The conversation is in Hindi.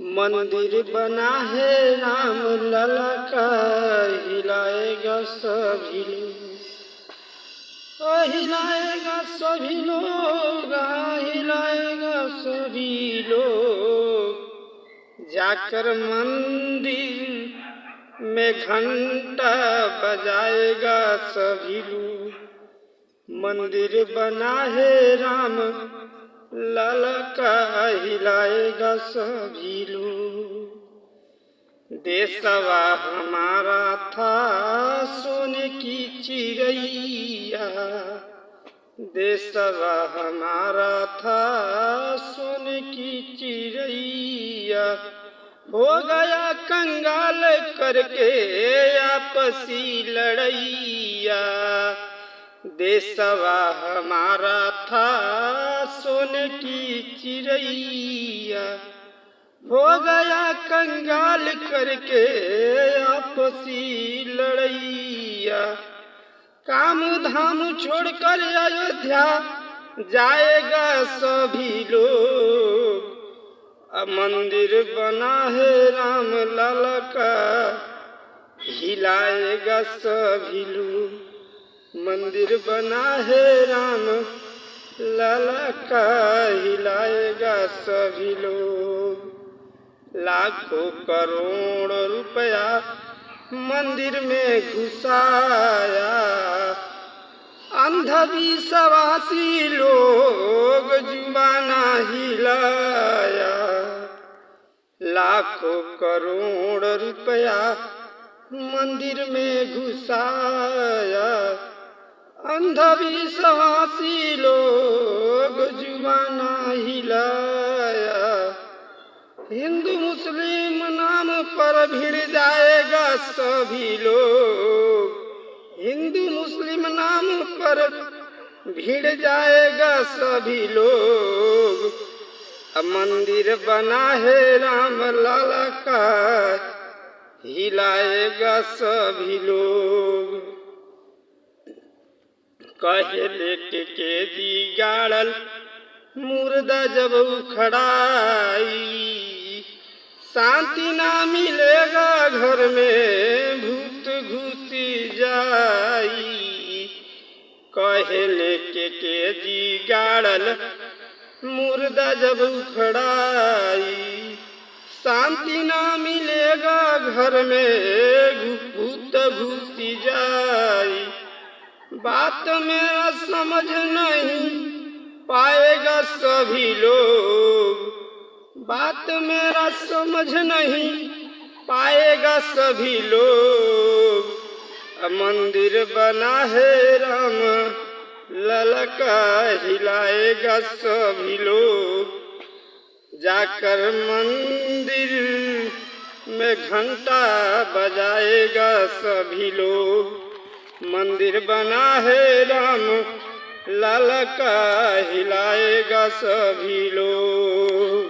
मंदिर बना है राम लला का, हिलाएगा सभी लोग, हिलाएगा सभी लोग, हिलाएगा सभी लोग। जाकर मंदिर में घंटा बजाएगा सभी लोग। मंदिर बना है राम लाला का, हिलाएगा सभी लोग। देशवा हमारा था सोने की चिड़ैया, देशवा हमारा था सोने की चिड़ैया। हो गया कंगाल करके आपसी लड़ैया। देशवा हमारा था सोने की चिड़ैया, हो गया कंगाल करके आपसी लड़ैया। काम धाम छोड़कर अयोध्या जाएगा सभी लोग। अब मंदिर बना है राम लाला का, हिलाएगा सभी लोग। मंदिर बना है राम लाला का, हिलाएगा सभी लोग। लाखों करोड़ रुपया मंदिर में घुसाया, अंधविश्वासी लोग जुबाना हिलाया। लाखों करोड़ रुपया मंदिर में घुसाया, अंधविश्वासी लोग जुबाना हिलाया। हिंदू मुस्लिम नाम पर भिड़ जाएगा सभी लोग, हिंदू मुस्लिम नाम पर भिड़ जाएगा सभी लोग। अब मंदिर बना है राम लाला का, हिलाएगा सभी लोग। कहे लेके के दी गाड़ल मुर्दा जब उखड़ाई, शांति ना मिलेगा घर में भूत घुसी जाई। कहे लेके के जी गाड़ल मुर्दा जब उखड़ाई, शांति ना मिलेगा घर में भूत घुसी जाई। बात मेरा समझ नहीं पाएगा सभी लोग, बात मेरा समझ नहीं पाएगा सभी लोग। मंदिर बना है राम लाला का, हिलाएगा सभी लोग। जाकर मंदिर में घंटा बजाएगा सभी लोग। मंदिर बना है राम लाला का, हिलाएगा सभी लोग।